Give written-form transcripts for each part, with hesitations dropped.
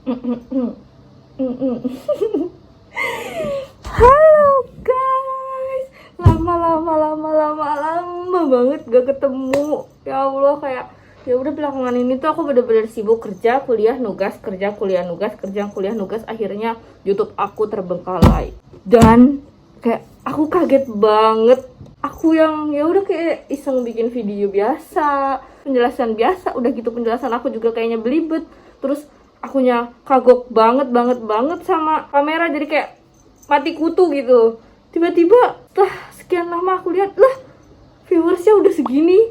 Halo guys, lama banget gak ketemu. Ya Allah, kayak ya udah belakangan ini tuh aku bener-bener sibuk kerja, kuliah, nugas, kerja, kuliah, nugas, kerja, kuliah, nugas. Akhirnya YouTube aku terbengkalai dan kayak aku kaget banget. Aku yang ya udah kayak iseng bikin video biasa, penjelasan biasa, udah gitu penjelasan aku juga kayaknya belibet. Terus akunya kagok banget sama kamera, jadi kayak mati kutu gitu. Tiba-tiba setelah sekian lama aku lihat, lah viewersnya udah segini.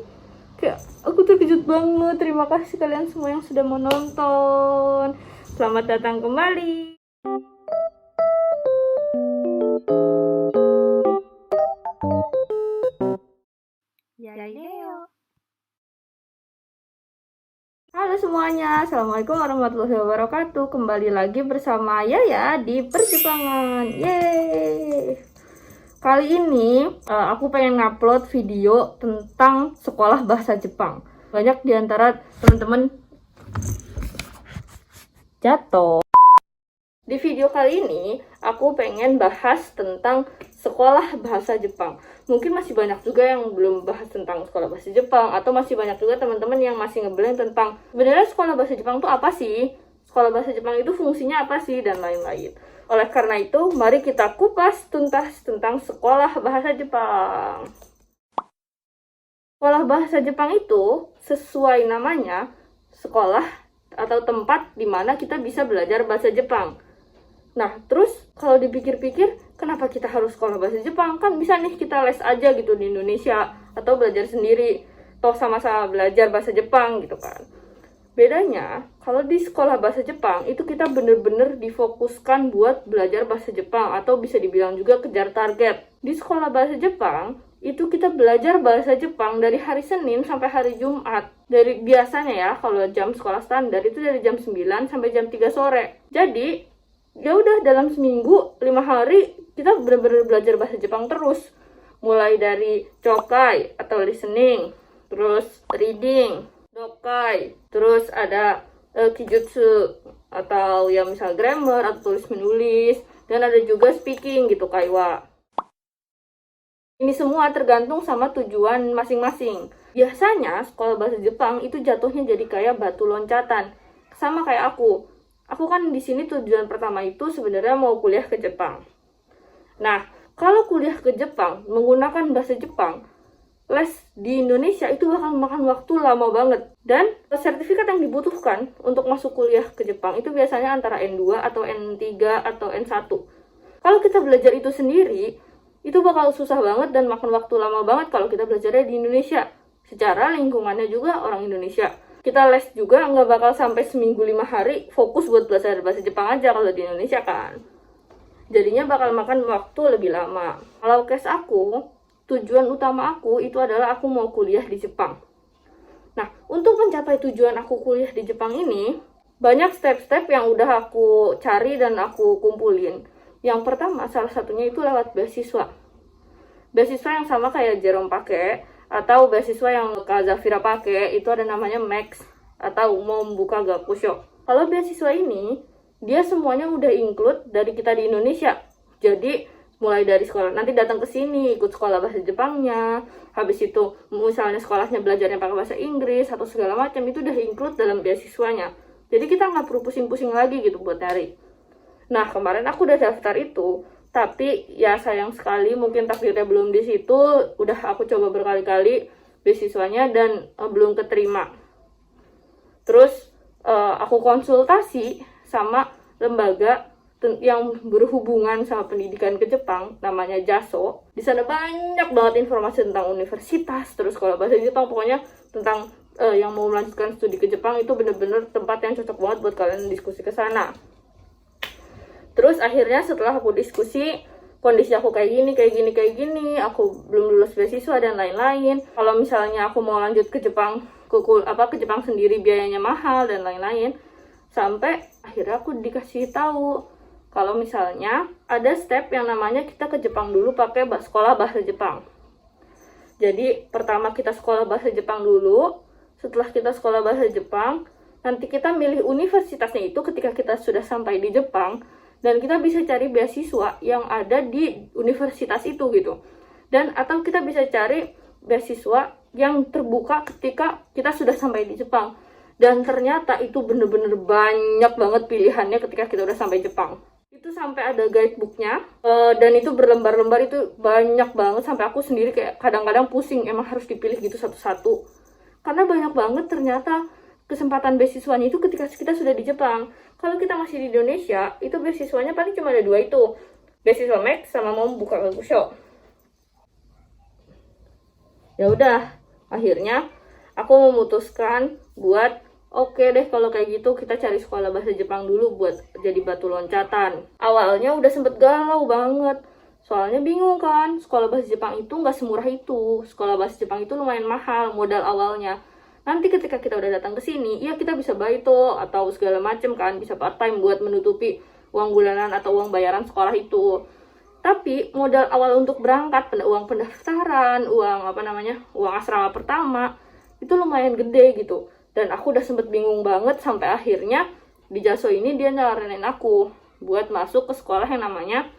Kayak aku terkejut banget. Terima kasih kalian semua yang sudah menonton. Selamat datang kembali. Halo semuanya, Assalamualaikum warahmatullahi wabarakatuh. Kembali lagi bersama Yaya di Perjepangan. Yeay. Kali ini aku pengen ngupload video tentang sekolah bahasa Jepang. Banyak diantara teman-teman jatuh. Di video kali ini aku pengen bahas tentang sekolah bahasa Jepang. Mungkin masih banyak juga yang belum bahas tentang sekolah bahasa Jepang, atau masih banyak juga teman-teman yang masih ngeblank tentang sebenarnya sekolah bahasa Jepang itu apa sih? Sekolah bahasa Jepang itu fungsinya apa sih, dan lain-lain. Oleh karena itu, mari kita kupas tuntas tentang sekolah bahasa Jepang. Sekolah bahasa Jepang itu sesuai namanya, sekolah atau tempat di mana kita bisa belajar bahasa Jepang. Nah, terus kalau dipikir-pikir, kenapa kita harus sekolah bahasa Jepang? Kan bisa nih kita les aja gitu di Indonesia, atau belajar sendiri, toh sama-sama belajar bahasa Jepang gitu kan. Bedanya, kalau di sekolah bahasa Jepang, itu kita bener-bener difokuskan buat belajar bahasa Jepang, atau bisa dibilang juga kejar target. Di sekolah bahasa Jepang, itu kita belajar bahasa Jepang dari hari Senin sampai hari Jumat. Dari biasanya ya, kalau jam sekolah standar itu dari jam 9 sampai jam 3 sore. Jadi, ya udah dalam seminggu 5 hari kita benar-benar belajar bahasa Jepang terus, mulai dari chokai atau listening, terus reading, dokai, terus ada kijutsu atau ya misal grammar atau tulis menulis, dan ada juga speaking gitu, kaiwa. Ini semua tergantung sama tujuan masing-masing. Biasanya sekolah bahasa Jepang itu jatuhnya jadi kayak batu loncatan, sama kayak aku. Aku kan di sini tujuan pertama itu sebenarnya mau kuliah ke Jepang. Nah, kalau kuliah ke Jepang menggunakan bahasa Jepang, les di Indonesia itu bakal makan waktu lama banget. Dan sertifikat yang dibutuhkan untuk masuk kuliah ke Jepang itu biasanya antara N2 atau N3 atau N1. Kalau kita belajar itu sendiri, itu bakal susah banget dan makan waktu lama banget kalau kita belajarnya di Indonesia. Secara lingkungannya juga orang Indonesia. Kita les juga nggak bakal sampai seminggu 5 hari fokus buat belajar bahasa Jepang aja kalau di Indonesia kan. Jadinya bakal makan waktu lebih lama. Kalau case aku, tujuan utama aku itu adalah aku mau kuliah di Jepang. Nah, untuk mencapai tujuan aku kuliah di Jepang ini, banyak step-step yang udah aku cari dan aku kumpulin. Yang pertama, salah satunya itu lewat beasiswa. Beasiswa yang sama kayak Jerome pakai, atau beasiswa yang Kak Zafira pakai, itu ada namanya Max atau mau membuka Gakusho. Kalau beasiswa ini, dia semuanya udah include dari kita di Indonesia. Jadi mulai dari sekolah, nanti datang ke sini ikut sekolah bahasa Jepangnya, habis itu misalnya sekolahnya belajarnya pakai bahasa Inggris atau segala macam, itu udah include dalam beasiswanya. Jadi kita nggak perlu pusing-pusing lagi gitu buat nyari. Nah, kemarin aku udah daftar itu, tapi ya sayang sekali mungkin takdirnya belum di situ. Udah aku coba berkali-kali beasiswanya dan belum keterima. Terus aku konsultasi sama lembaga yang berhubungan sama pendidikan ke Jepang, namanya JASO. Di sana banyak banget informasi tentang universitas, terus kalau bahasa Jepang, pokoknya tentang yang mau melanjutkan studi ke Jepang itu bener-bener tempat yang cocok banget buat kalian diskusi ke sana. Terus akhirnya setelah aku diskusi, kondisi aku kayak gini, aku belum lulus beasiswa dan lain-lain. Kalau misalnya aku mau lanjut ke Jepang, ke Jepang sendiri biayanya mahal dan lain-lain. Sampai akhirnya aku dikasih tahu kalau misalnya ada step yang namanya kita ke Jepang dulu pakai sekolah bahasa Jepang. Jadi pertama kita sekolah bahasa Jepang dulu. Setelah kita sekolah bahasa Jepang, Nanti kita milih universitasnya itu ketika kita sudah sampai di Jepang, dan kita bisa cari beasiswa yang ada di universitas itu gitu. Dan atau kita bisa cari beasiswa yang terbuka ketika kita sudah sampai di Jepang. Dan ternyata itu bener-bener banyak banget pilihannya ketika kita udah sampai Jepang. Itu sampai ada guidebooknya, dan itu berlembar-lembar, itu banyak banget sampai aku sendiri kayak kadang-kadang pusing, emang harus dipilih gitu satu-satu. Karena banyak banget ternyata kesempatan beasiswanya itu ketika kita sudah di Jepang. Kalau kita masih di Indonesia, itu beasiswanya paling cuma ada 2 itu. Beasiswa Max sama mau buka Gagusho. Ya udah, akhirnya aku memutuskan buat oke deh kalau kayak gitu kita cari sekolah bahasa Jepang dulu buat jadi batu loncatan. Awalnya udah sempet galau banget. Soalnya bingung kan, sekolah bahasa Jepang itu nggak semurah itu. Sekolah bahasa Jepang itu lumayan mahal modal awalnya. Nanti ketika kita udah datang ke sini, ya kita bisa baito atau segala macem kan, bisa part time buat menutupi uang bulanan atau uang bayaran sekolah itu. Tapi modal awal untuk berangkat, uang pendaftaran, uang asrama pertama, itu lumayan gede gitu. Dan aku udah sempet bingung banget sampai akhirnya di Jaso ini dia nyaranin aku buat masuk ke sekolah yang namanya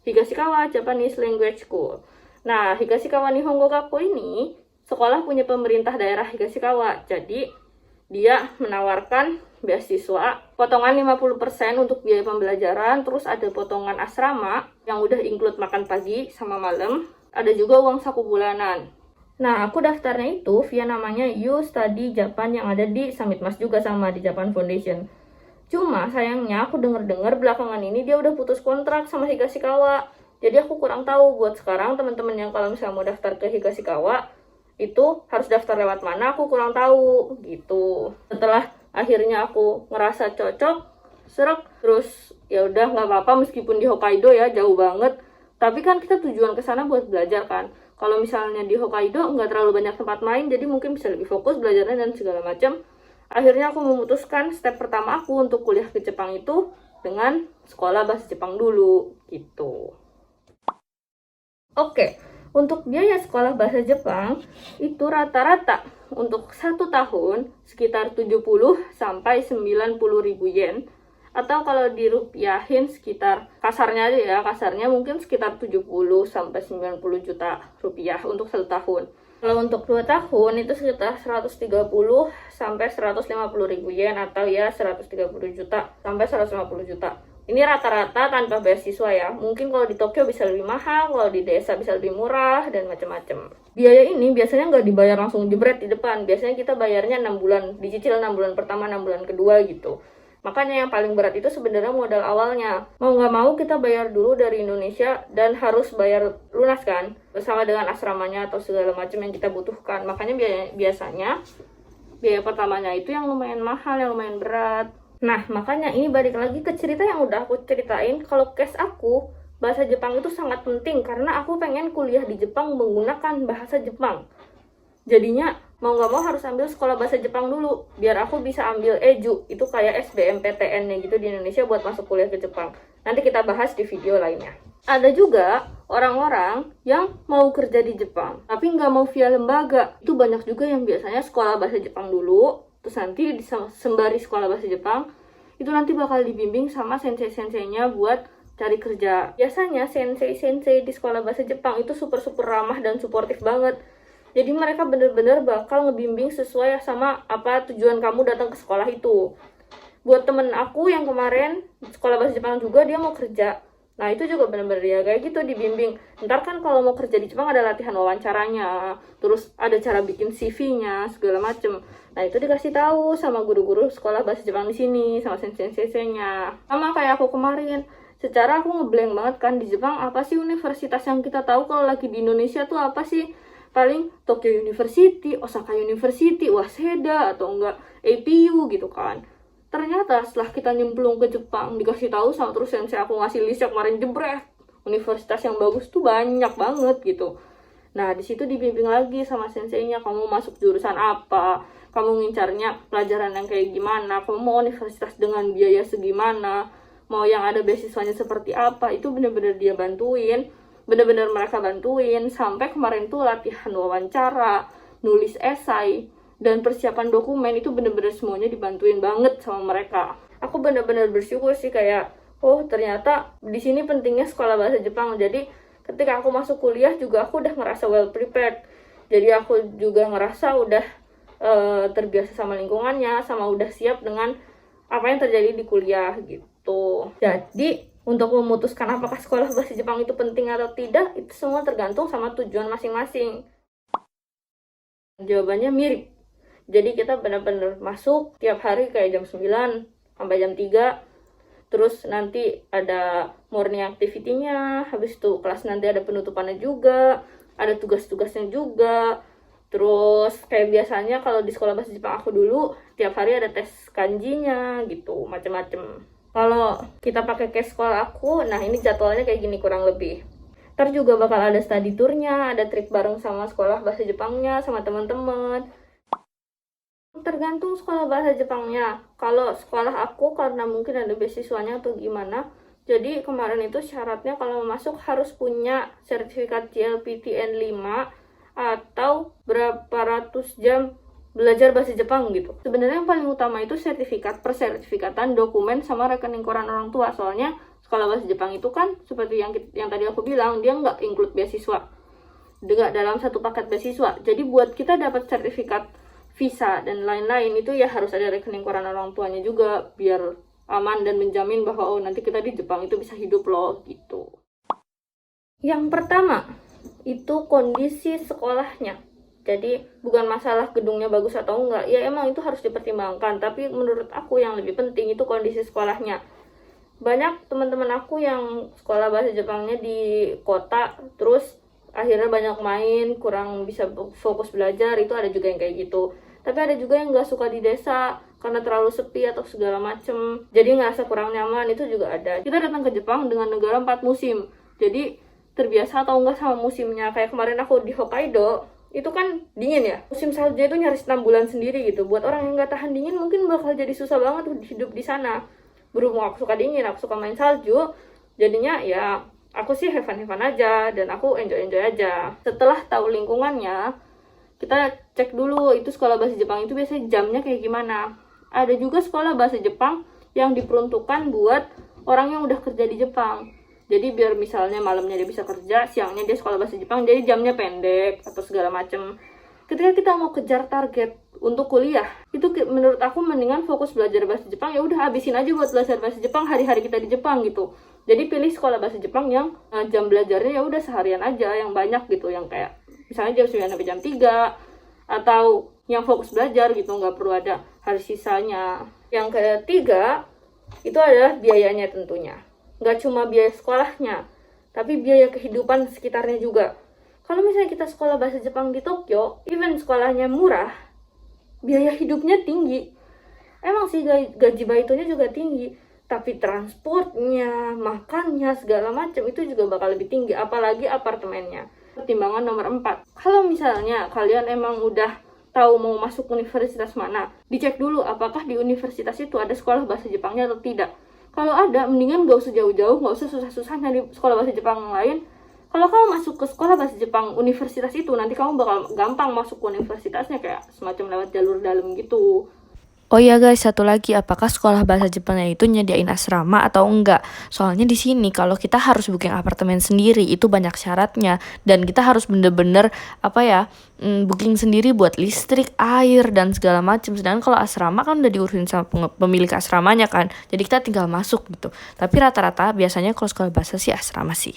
Higashikawa Japanese Language School. Nah, Higashikawa Nihongo Gakko ini sekolah punya pemerintah daerah Higashikawa. Jadi, dia menawarkan beasiswa, potongan 50% untuk biaya pembelajaran, terus ada potongan asrama yang udah include makan pagi sama malam, ada juga uang saku bulanan. Nah, aku daftarnya itu via namanya You Study Japan yang ada di Summit Mas juga sama di Japan Foundation. Cuma sayangnya aku denger-dengar belakangan ini dia udah putus kontrak sama Higashikawa. Jadi aku kurang tahu buat sekarang teman-teman yang kalau misalnya mau daftar ke Higashikawa itu harus daftar lewat mana, aku kurang tahu gitu. Setelah akhirnya aku ngerasa cocok, serak, terus ya udah nggak apa-apa meskipun di Hokkaido ya jauh banget. Tapi kan kita tujuan ke sana buat belajar kan. Kalau misalnya di Hokkaido nggak terlalu banyak tempat main, jadi mungkin bisa lebih fokus belajarnya dan segala macam. Akhirnya aku memutuskan step pertama aku untuk kuliah ke Jepang itu dengan sekolah bahasa Jepang dulu gitu. Oke. Untuk biaya sekolah bahasa Jepang itu rata-rata untuk 1 tahun sekitar 70 sampai 90 ribu yen, atau kalau dirupiahin sekitar kasarnya aja ya, kasarnya mungkin sekitar 70 sampai 90 juta rupiah untuk 1 tahun. Kalau untuk 2 tahun itu sekitar 130 sampai 150 ribu yen, atau ya 130 juta sampai 150 juta. Ini rata-rata tanpa beasiswa ya. Mungkin kalau di Tokyo bisa lebih mahal, kalau di desa bisa lebih murah, dan macam-macam. Biaya ini biasanya nggak dibayar langsung jebret di depan. Biasanya kita bayarnya 6 bulan, dicicil 6 bulan pertama, 6 bulan kedua gitu. Makanya yang paling berat itu sebenarnya modal awalnya. Mau nggak mau kita bayar dulu dari Indonesia dan harus bayar lunas kan, bersama dengan asramanya atau segala macam yang kita butuhkan. Makanya biasanya biaya pertamanya itu yang lumayan mahal, yang lumayan berat. Nah, makanya ini balik lagi ke cerita yang udah aku ceritain. Kalau case aku, bahasa Jepang itu sangat penting karena aku pengen kuliah di Jepang menggunakan bahasa Jepang. Jadinya mau nggak mau harus ambil sekolah bahasa Jepang dulu biar aku bisa ambil EJU, itu kayak SBMPTN-nya gitu di Indonesia buat masuk kuliah ke Jepang. Nanti kita bahas di video lainnya. Ada juga orang-orang yang mau kerja di Jepang tapi nggak mau via lembaga. Itu banyak juga yang biasanya sekolah bahasa Jepang dulu, terus nanti sembari sekolah bahasa Jepang itu nanti bakal dibimbing sama sensei-senseinya buat cari kerja. Biasanya sensei-sensei di sekolah bahasa Jepang itu super ramah dan suportif banget. Jadi mereka bener-bener bakal ngebimbing sesuai sama apa tujuan kamu datang ke sekolah itu. Buat temen aku yang kemarin sekolah bahasa Jepang juga, dia mau kerja. Nah itu juga bener-bener ya kayak gitu dibimbing. Ntar kan kalau mau kerja di Jepang ada latihan wawancaranya, terus ada cara bikin CV-nya segala macem. Nah itu dikasih tahu sama guru-guru sekolah bahasa Jepang di sini, sama sensei-senseinya. Sama kayak aku kemarin, secara aku ngeblank banget kan di Jepang apa sih universitas yang kita tahu. Kalau lagi di Indonesia tuh apa sih? Paling Tokyo University, Osaka University, Waseda, atau enggak APU gitu kan. Ternyata setelah kita nyemplung ke Jepang, dikasih tahu sama terus sensei aku ngasih list yang kemarin jebret. Universitas yang bagus tuh banyak banget gitu. Nah, di situ dibimbing lagi sama senseinya, kamu masuk jurusan apa, kamu ngincarnya pelajaran yang kayak gimana, kamu mau universitas dengan biaya segimana, mau yang ada beasiswanya seperti apa, itu bener-bener dia bantuin. Bener-bener mereka bantuin, sampai kemarin tuh latihan wawancara, nulis esai, dan persiapan dokumen itu bener-bener semuanya dibantuin banget sama mereka. Aku bener-bener bersyukur sih, kayak oh ternyata di sini pentingnya sekolah bahasa Jepang. Jadi ketika aku masuk kuliah juga aku udah ngerasa well prepared. Jadi aku juga ngerasa udah terbiasa sama lingkungannya, sama udah siap dengan apa yang terjadi di kuliah gitu. Jadi untuk memutuskan apakah sekolah bahasa Jepang itu penting atau tidak, itu semua tergantung sama tujuan masing-masing. Jawabannya mirip. Jadi kita benar-benar masuk tiap hari kayak jam 9 sampai jam 3. Terus nanti ada morning activity-nya, habis itu kelas nanti ada penutupannya juga, ada tugas-tugasnya juga. Terus kayak biasanya kalau di sekolah bahasa Jepang aku dulu, tiap hari ada tes kanjinya gitu, macem-macem. Kalau kita pakai case sekolah aku, nah ini jadwalnya kayak gini kurang lebih. Ntar juga bakal ada study tour-nya, ada trip bareng sama sekolah bahasa Jepangnya, sama teman-teman. Tergantung sekolah bahasa Jepangnya. Kalau sekolah aku karena mungkin ada beasiswanya atau gimana, jadi kemarin itu syaratnya kalau mau masuk harus punya sertifikat JLPTN 5 atau berapa ratus jam belajar bahasa Jepang gitu. Sebenarnya yang paling utama itu sertifikat, persertifikatan, dokumen, sama rekening koran orang tua. Soalnya sekolah bahasa Jepang itu kan seperti yang tadi aku bilang, dia nggak include beasiswa, nggak dalam satu paket beasiswa. Jadi buat kita dapat sertifikat visa dan lain-lain itu ya harus ada rekening koran orang tuanya juga, biar aman dan menjamin bahwa oh nanti kita di Jepang itu bisa hidup loh gitu. Yang pertama itu kondisi sekolahnya. Jadi bukan masalah gedungnya bagus atau enggak, ya emang itu harus dipertimbangkan, tapi menurut aku yang lebih penting itu kondisi sekolahnya. Banyak teman-teman aku yang sekolah bahasa Jepangnya di kota, terus akhirnya banyak main, kurang bisa fokus belajar, itu ada juga yang kayak gitu. Tapi ada juga yang nggak suka di desa karena terlalu sepi atau segala macem, jadi ngerasa kurang nyaman, itu juga ada. Kita datang ke Jepang dengan negara 4 musim, jadi terbiasa atau enggak sama musimnya. Kayak kemarin aku di Hokkaido, itu kan dingin ya, musim saljunya itu nyaris 6 bulan sendiri gitu. Buat orang yang nggak tahan dingin mungkin bakal jadi susah banget hidup di sana. Berhubung aku suka dingin, aku suka main salju, jadinya ya aku sih have fun aja, dan aku enjoy aja. Setelah tahu lingkungannya, kita cek dulu itu sekolah bahasa Jepang itu biasanya jamnya kayak gimana. Ada juga sekolah bahasa Jepang yang diperuntukkan buat orang yang udah kerja di Jepang. Jadi biar misalnya malamnya dia bisa kerja, siangnya dia sekolah bahasa Jepang, jadi jamnya pendek atau segala macem. Ketika kita mau kejar target untuk kuliah, itu menurut aku mendingan fokus belajar bahasa Jepang, ya udah habisin aja buat belajar bahasa Jepang hari-hari kita di Jepang gitu. Jadi pilih sekolah bahasa Jepang yang jam belajarnya ya udah seharian aja, yang banyak gitu, yang kayak misalnya jam 9 sampai jam 3, atau yang fokus belajar gitu, nggak perlu ada hari sisanya. Yang ketiga itu adalah biayanya tentunya. Nggak cuma biaya sekolahnya, tapi biaya kehidupan sekitarnya juga. Kalau misalnya kita sekolah bahasa Jepang di Tokyo, even sekolahnya murah, biaya hidupnya tinggi. Emang sih gaji baitonya juga tinggi, tapi transportnya, makannya, segala macam itu juga bakal lebih tinggi, apalagi apartemennya. Pertimbangan nomor 4, kalau misalnya kalian emang udah tahu mau masuk universitas mana, dicek dulu apakah di universitas itu ada sekolah bahasa Jepangnya atau tidak. Kalau ada, mendingan gak usah jauh-jauh, gak usah susah-susah nyari sekolah bahasa Jepang yang lain. Kalau kamu masuk ke sekolah bahasa Jepang universitas itu, nanti kamu bakal gampang masuk ke universitasnya, kayak semacam lewat jalur dalam gitu. Oh iya guys, satu lagi, apakah sekolah bahasa Jepangnya itu nyediain asrama atau enggak? Soalnya di sini kalau kita harus booking apartemen sendiri itu banyak syaratnya, dan kita harus bener-bener booking sendiri buat listrik, air, dan segala macam. Sedangkan kalau asrama kan udah diurusin sama pemilik asramanya kan, jadi kita tinggal masuk gitu. Tapi rata-rata biasanya kalau sekolah bahasa sih asrama sih.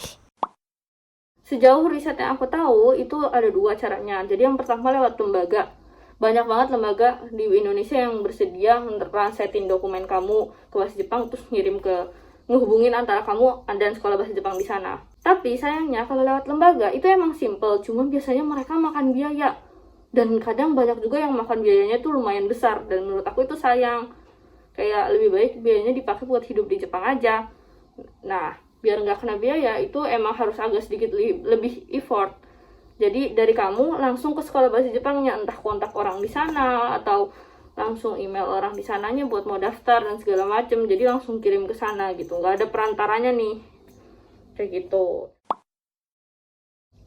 Sejauh riset yang aku tahu itu ada 2 caranya. Jadi yang pertama lewat lembaga. Banyak banget lembaga di Indonesia yang bersedia translatein dokumen kamu ke bahasa Jepang, terus ngehubungin antara kamu dan sekolah bahasa Jepang di sana. Tapi sayangnya kalau lewat lembaga itu emang simple, cuma biasanya mereka makan biaya. Dan kadang banyak juga yang makan biayanya tuh lumayan besar, dan menurut aku itu sayang. Kayak lebih baik biayanya dipakai buat hidup di Jepang aja. Nah, biar nggak kena biaya itu emang harus agak sedikit lebih effort. Jadi dari kamu langsung ke sekolah bahasa Jepangnya, entah kontak orang di sana atau langsung email orang di sananya buat mau daftar dan segala macem. Jadi langsung kirim ke sana gitu, nggak ada perantaranya nih, kayak gitu.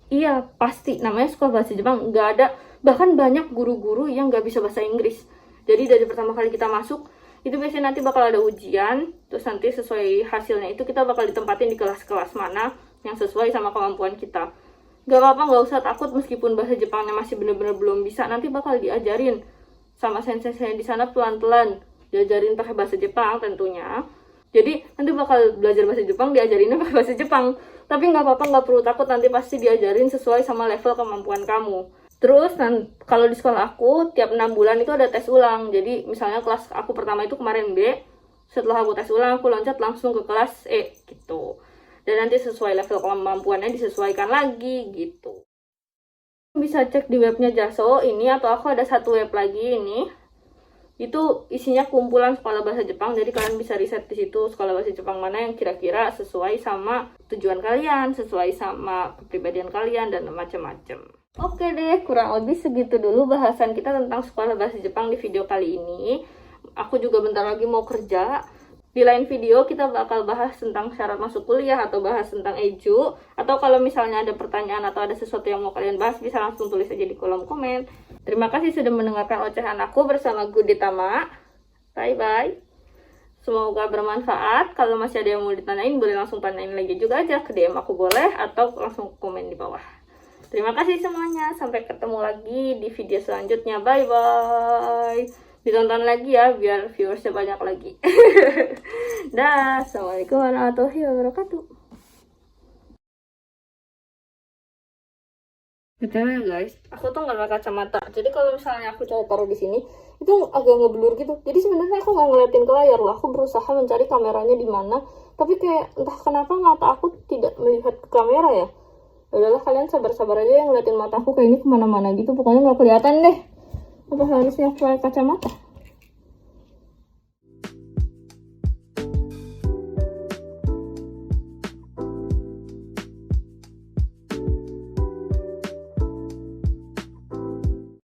Iya pasti namanya sekolah bahasa Jepang, nggak ada Bahkan banyak guru-guru yang nggak bisa bahasa Inggris. Jadi dari pertama kali kita masuk, itu biasanya nanti bakal ada ujian, terus nanti sesuai hasilnya itu kita bakal ditempatin di kelas-kelas mana yang sesuai sama kemampuan kita. Gak apa-apa, gak usah takut meskipun bahasa Jepangnya masih bener-bener belum bisa, nanti bakal diajarin sama sensei-sensei di sana pelan-pelan, diajarin pakai bahasa Jepang tentunya. Jadi nanti bakal belajar bahasa Jepang, diajarinnya pakai bahasa Jepang. Tapi gak apa-apa, gak perlu takut, nanti pasti diajarin sesuai sama level kemampuan kamu. Terus kalau di sekolah aku tiap 6 bulan itu ada tes ulang. Jadi misalnya kelas aku pertama itu kemarin B, setelah aku tes ulang aku loncat langsung ke kelas E gitu. Dan nanti sesuai level kemampuannya disesuaikan lagi gitu. Bisa cek di webnya Jaso ini, atau aku ada satu web lagi ini. Itu isinya kumpulan sekolah bahasa Jepang, jadi kalian bisa riset di situ sekolah bahasa Jepang mana yang kira-kira sesuai sama tujuan kalian, sesuai sama kepribadian kalian dan macam-macam. Oke deh, kurang lebih segitu dulu bahasan kita tentang sekolah bahasa Jepang di video kali ini. Aku juga bentar lagi mau kerja. Di lain video kita bakal bahas tentang syarat masuk kuliah atau bahas tentang eju. Atau kalau misalnya ada pertanyaan atau ada sesuatu yang mau kalian bahas, bisa langsung tulis aja di kolom komen. Terima kasih sudah mendengarkan ocehan aku bersama Gude Tama. Bye-bye. Semoga bermanfaat. Kalau masih ada yang mau ditanyain, boleh langsung tanyain lagi juga aja ke DM aku boleh, atau langsung komen di bawah. Terima kasih semuanya. Sampai ketemu lagi di video selanjutnya. Bye-bye. Ditonton lagi ya, biar viewersnya banyak lagi. Dah. Assalamualaikum warahmatullahi wabarakatuh. Betul ya guys, aku tuh nggak pakai kacamata. Jadi kalau misalnya aku coba taruh di sini, itu agak ngeblur gitu. Jadi sebenarnya aku nggak ngeliatin ke layar loh. Aku berusaha mencari kameranya di mana, tapi kayak entah kenapa mata aku tidak melihat ke kamera ya. Udahlah, kalian sabar-sabar aja yang ngeliatin mataku kayak ini kemana-mana gitu, pokoknya nggak kelihatan deh. Apa harusnya pakai kacamata?